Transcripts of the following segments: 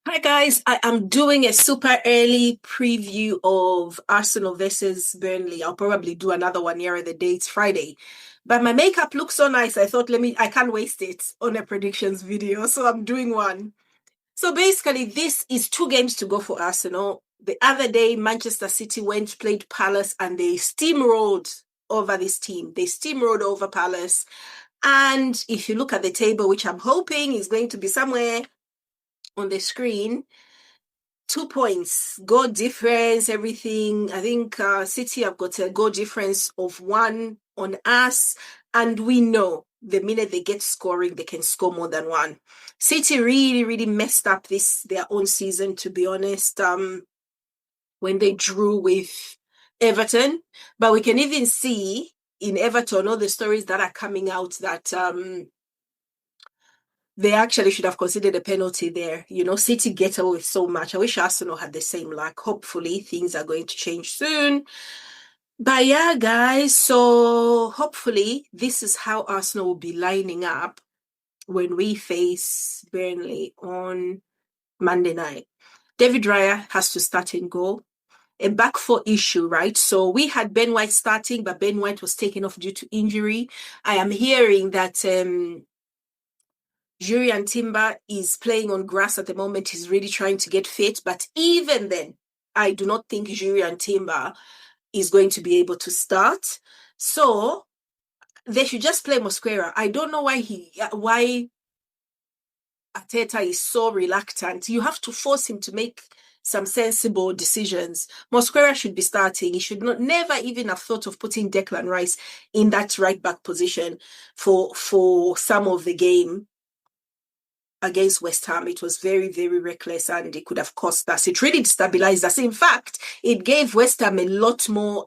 Hi guys, I am doing a super early preview of Arsenal versus Burnley. I'll probably do another one nearer the date, Friday. But my makeup looks so nice. I thought, I can't waste it on a predictions video. So I'm doing one. So basically, this is two games to go for Arsenal. The other day, Manchester City went, played Palace, and they steamrolled over this team. They steamrolled over Palace. And if you look at the table, which I'm hoping is going to be somewhere on the screen, 2 points, goal difference, everything. I think City have got a goal difference of one on us, and we know the minute they get scoring, they can score more than one. City really, really messed up their own season, to be honest. When they drew with Everton, but we can even see in Everton all the stories that are coming out that they actually should have considered a penalty there. City get away with so much. I wish Arsenal had the same luck. Hopefully, things are going to change soon. But yeah, guys, so hopefully this is how Arsenal will be lining up when we face Burnley on Monday night. David Raya has to start and go. A back four issue, right? So we had Ben White starting, but Ben White was taken off due to injury. I am hearing that Jurian Timber is playing on grass at the moment. He's really trying to get fit. But even then, I do not think Jurian Timber is going to be able to start. So they should just play Mosquera. I don't know why Arteta is so reluctant. You have to force him to make some sensible decisions. Mosquera should be starting. He should never even have thought of putting Declan Rice in that right back position for some of the game against West Ham. It was very, very reckless and it could have cost us. It really destabilized us. In fact, it gave West Ham a lot more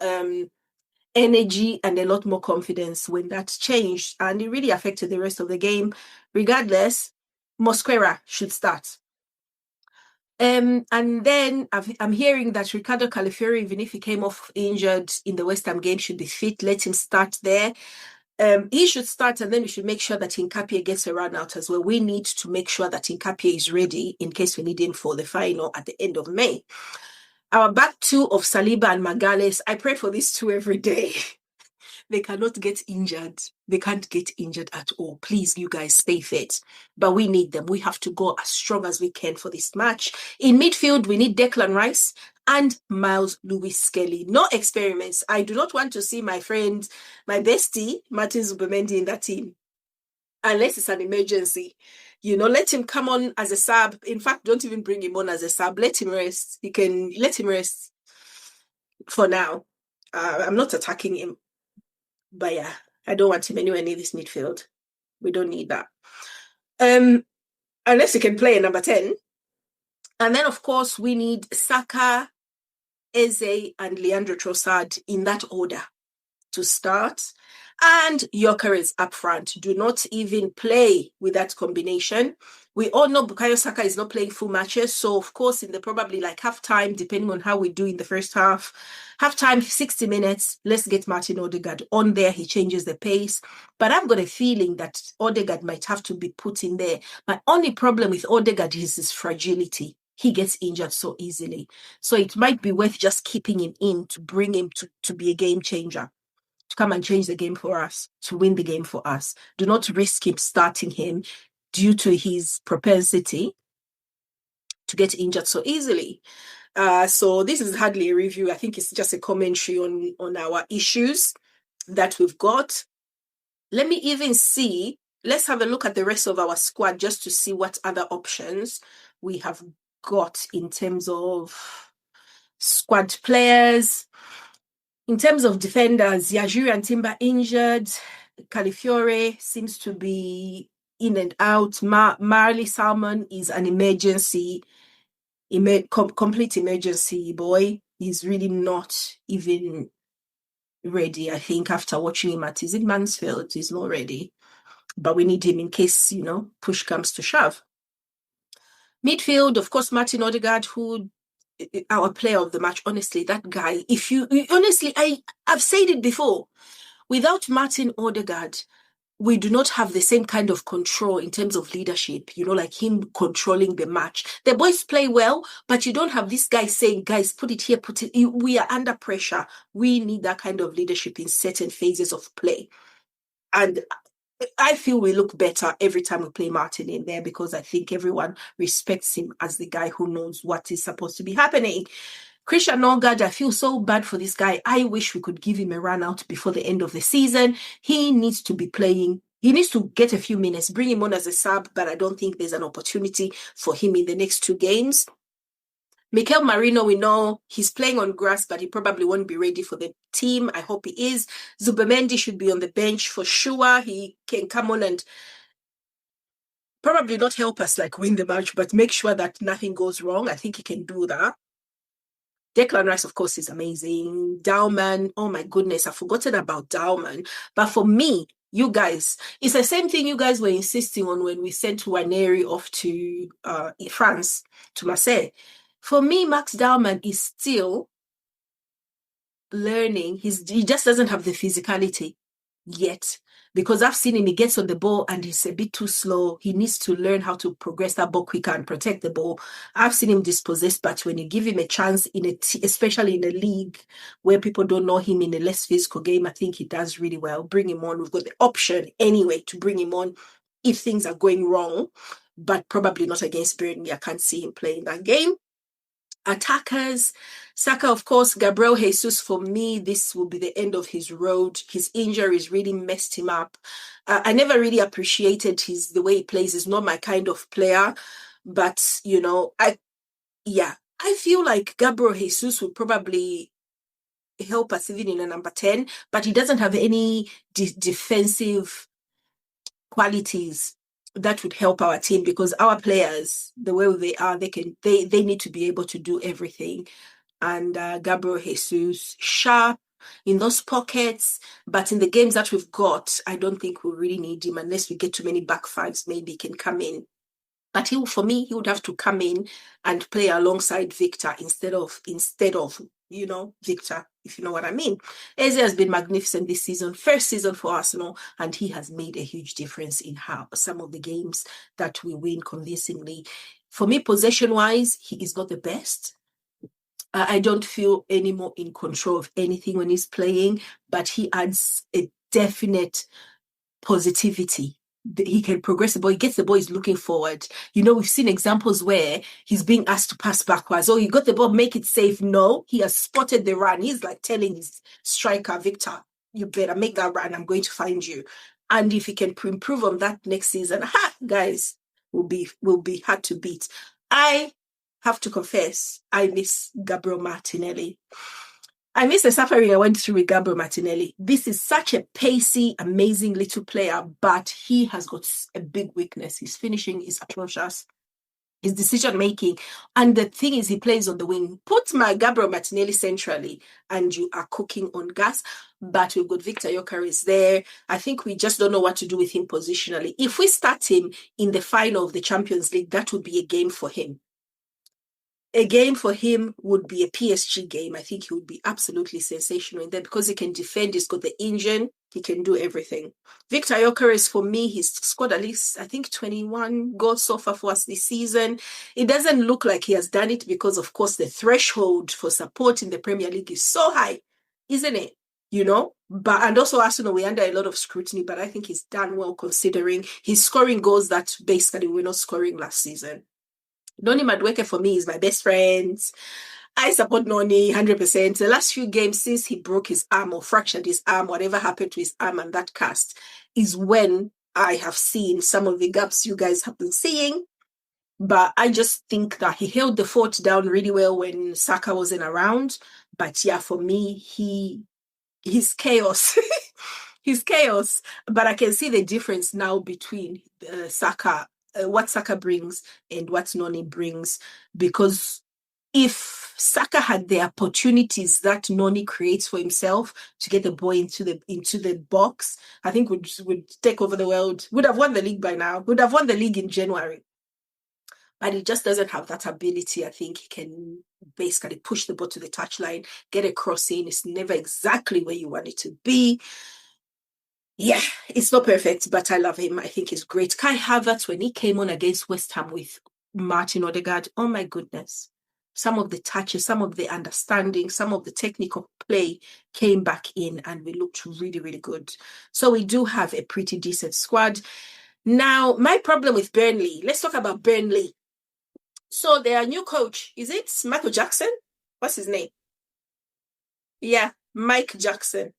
energy and a lot more confidence when that changed, and it really affected the rest of the game. Regardless, Mosquera should start. And then I'm hearing that Ricardo Calafiori, even if he came off injured in the West Ham game, should be fit. Let him start there. He should start, and then we should make sure that Nkapie gets a run out as well. We need to make sure that Nkapie is ready in case we need him for the final at the end of May. Our back two of Saliba and Magalhaes, I pray for these two every day. They cannot get injured. They can't get injured at all. Please, you guys, stay fit. But we need them. We have to go as strong as we can for this match. In midfield, we need Declan Rice and Miles Lewis-Skelly. No experiments. I do not want to see my friend, my bestie, Martin Zubimendi in that team. Unless it's an emergency. Let him come on as a sub. In fact, don't even bring him on as a sub. Let him rest. You can let him rest for now. I'm not attacking him. But yeah, I don't want him anywhere near this midfield. We don't need that. Unless he can play a number 10. And then, of course, we need Saka, Eze, and Leandro Trossard in that order to start. And Gyökeres up front. Do not even play with that combination. We all know Bukayo Saka is not playing full matches. So, of course, in the probably like half-time, depending on how we do in the first half-time, 60 minutes, let's get Martin Odegaard on there. He changes the pace. But I've got a feeling that Odegaard might have to be put in there. My only problem with Odegaard is his fragility. He gets injured so easily. So it might be worth just keeping him in to bring him to be a game changer, to come and change the game for us, to win the game for us. Do not risk him starting him due to his propensity to get injured so easily. So this is hardly a review. I think it's just a commentary on our issues that we've got. Let me even see. Let's have a look at the rest of our squad just to see what other options we have got in terms of squad players. In terms of defenders, Yajuri and Timber injured. Calafiore seems to be in and out. Marley Salmon is an emergency, complete emergency boy. He's really not even ready, I think, after watching him at, is it Mansfield? He's not ready. But we need him in case, push comes to shove. Midfield, of course, Martin Odegaard, who our player of the match. Honestly, that guy, I've said it before, without Martin Odegaard, we do not have the same kind of control in terms of leadership, like him controlling the match. The boys play well, but you don't have this guy saying, guys, put it here, put it. We are under pressure. We need that kind of leadership in certain phases of play. And I feel we look better every time we play Martin in there because I think everyone respects him as the guy who knows what is supposed to be happening. Christian Norgard, I feel so bad for this guy. I wish we could give him a run out before the end of the season. He needs to be playing. He needs to get a few minutes, bring him on as a sub, but I don't think there's an opportunity for him in the next 2 games. Mikel Marino, we know he's playing on grass, but he probably won't be ready for the team. I hope he is. Zubimendi should be on the bench for sure. He can come on and probably not help us win the match, but make sure that nothing goes wrong. I think he can do that. Declan Rice, of course, is amazing. Dowman, oh my goodness, I've forgotten about Dowman. But for me, you guys, it's the same thing you guys were insisting on when we sent Waneri off to France, to Marseille. For me, Max Dowman is still learning. He just doesn't have the physicality yet. Because I've seen him, he gets on the ball and he's a bit too slow. He needs to learn how to progress that ball quicker and protect the ball. I've seen him dispossessed, but when you give him a chance, especially in a league where people don't know him in a less physical game, I think he does really well. Bring him on. We've got the option anyway to bring him on if things are going wrong, but probably not against Burnley. I can't see him playing that game. Attackers, Saka, of course, Gabriel Jesus, for me, this will be the end of his road. His injuries really messed him up. I never really appreciated the way he plays. He's not my kind of player. But, I feel like Gabriel Jesus will probably help us even in a number 10, but he doesn't have any defensive qualities that would help our team because our players, the way they are, they need to be able to do everything. And Gabriel Jesus, sharp in those pockets, but in the games that we've got, I don't think we really need him unless we get too many back fives. Maybe he can come in. But for me, he would have to come in and play alongside Victor instead of Victor, if you know what I mean. Eze has been magnificent this season, first season for Arsenal, and he has made a huge difference in how some of the games that we win convincingly. For me, possession-wise, he is not the best. I don't feel any more in control of anything when he's playing, but he adds a definite positivity. He can progress the ball. He gets the ball. He's looking forward. We've seen examples where he's being asked to pass backwards. Oh, you got the ball, make it safe. No, he has spotted the run. He's telling his striker, Victor, you better make that run. I'm going to find you. And if he can improve on that next season, guys, will be hard to beat. I have to confess, I miss Gabriel Martinelli. I miss the suffering I went through with Gabriel Martinelli. This is such a pacey, amazing little player, but he has got a big weakness. His finishing is atrocious. His decision-making. And the thing is, he plays on the wing. Put my Gabriel Martinelli centrally, and you are cooking on gas. But we've got Victor Gyökeres there. I think we just don't know what to do with him positionally. If we start him in the final of the Champions League, that would be a game for him. A game for him would be a PSG game. I think he would be absolutely sensational in there because he can defend. He's got the engine. He can do everything. Victor Gyökeres, for me, he's scored at least, I think, 21 goals so far for us this season. It doesn't look like he has done it because, of course, the threshold for support in the Premier League is so high, isn't it? And also Arsenal, we're under a lot of scrutiny, but I think he's done well considering he's scoring goals that basically we're not scoring last season. Noni Madueke for me is my best friend. I support Noni 100%. The last few games since he broke his arm or fractured his arm, whatever happened to his arm and that cast, is when I have seen some of the gaps you guys have been seeing. But I just think that he held the fort down really well when Saka wasn't around. But yeah, for me, he's chaos. He's chaos. But I can see the difference now between Saka, what Saka brings and what Noni brings, because if Saka had the opportunities that Noni creates for himself to get the ball into the box, I think would take over the world. Would have won the league by now. Would have won the league in January. But he just doesn't have that ability. I think he can basically push the ball to the touchline, get a cross in. It's never exactly where you want it to be. Yeah, it's not perfect, but I love him. I think he's great. Kai Havertz, when he came on against West Ham with Martin Odegaard, oh my goodness. Some of the touches, some of the understanding, some of the technical play came back in and we looked really, really good. So we do have a pretty decent squad. Now, my problem with Burnley, let's talk about Burnley. So their new coach, is it Michael Jackson? What's his name? Yeah, Mike Jackson.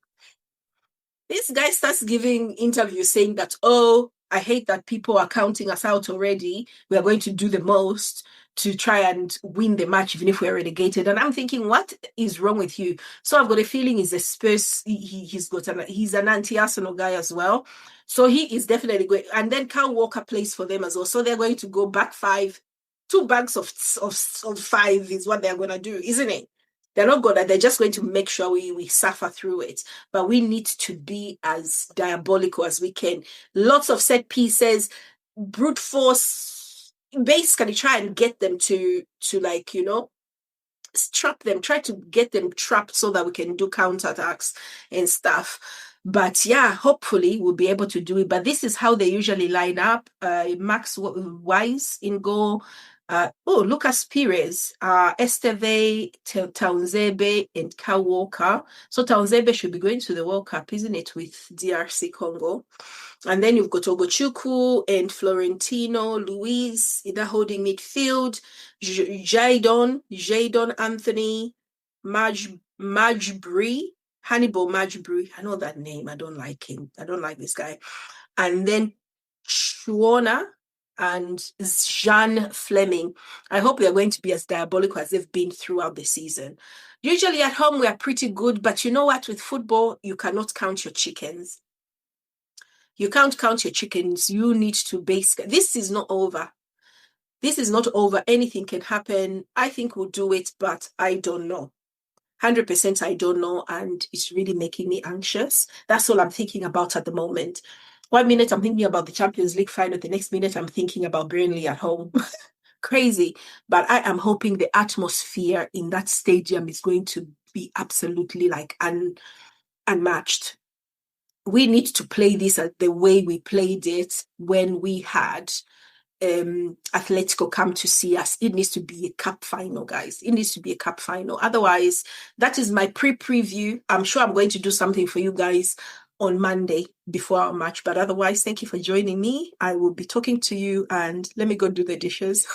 This guy starts giving interviews saying that, oh, I hate that people are counting us out already. We are going to do the most to try and win the match, even if we're relegated. And I'm thinking, what is wrong with you? So I've got a feeling he's a Spurs. He's an anti-Arsenal guy as well. So he is definitely going. And then Kyle Walker plays for them as well. So they're going to go back five. Two bags of five is what they're going to do, isn't it? They're not good at. They're just going to make sure we suffer through it. But we need to be as diabolical as we can. Lots of set pieces, brute force, basically try and get them to like, trap them, try to get them trapped so that we can do counterattacks and stuff. But yeah, hopefully we'll be able to do it. But this is how they usually line up. Max Wise in goal. Lucas Perez, Esteve, Taunzebe, and Kyle Walker. So Taunzebe should be going to the World Cup, isn't it, with DRC Congo? And then you've got Ogochukwu and Florentino, Luis, either holding midfield, Jadon Anthony, Majbri, Hannibal Majbri. I know that name. I don't like him. I don't like this guy. And then Chuona and Jean Fleming. I hope they're going to be as diabolical as they've been throughout the season. Usually at home, we are pretty good, but you know what? With football, you cannot count your chickens. You can't count your chickens. You need to this is not over. This is not over. Anything can happen. I think we'll do it, but I don't know. 100% I don't know, and it's really making me anxious. That's all I'm thinking about at the moment. 1 minute I'm thinking about the Champions League final. The next minute I'm thinking about Burnley at home. Crazy. But I am hoping the atmosphere in that stadium is going to be absolutely like unmatched. We need to play this the way we played it when we had Atletico come to see us. It needs to be a cup final, guys. It needs to be a cup final. Otherwise, that is my preview. I'm sure I'm going to do something for you guys on Monday before our match. But otherwise, thank you for joining me. I will be talking to you, and let me go do the dishes.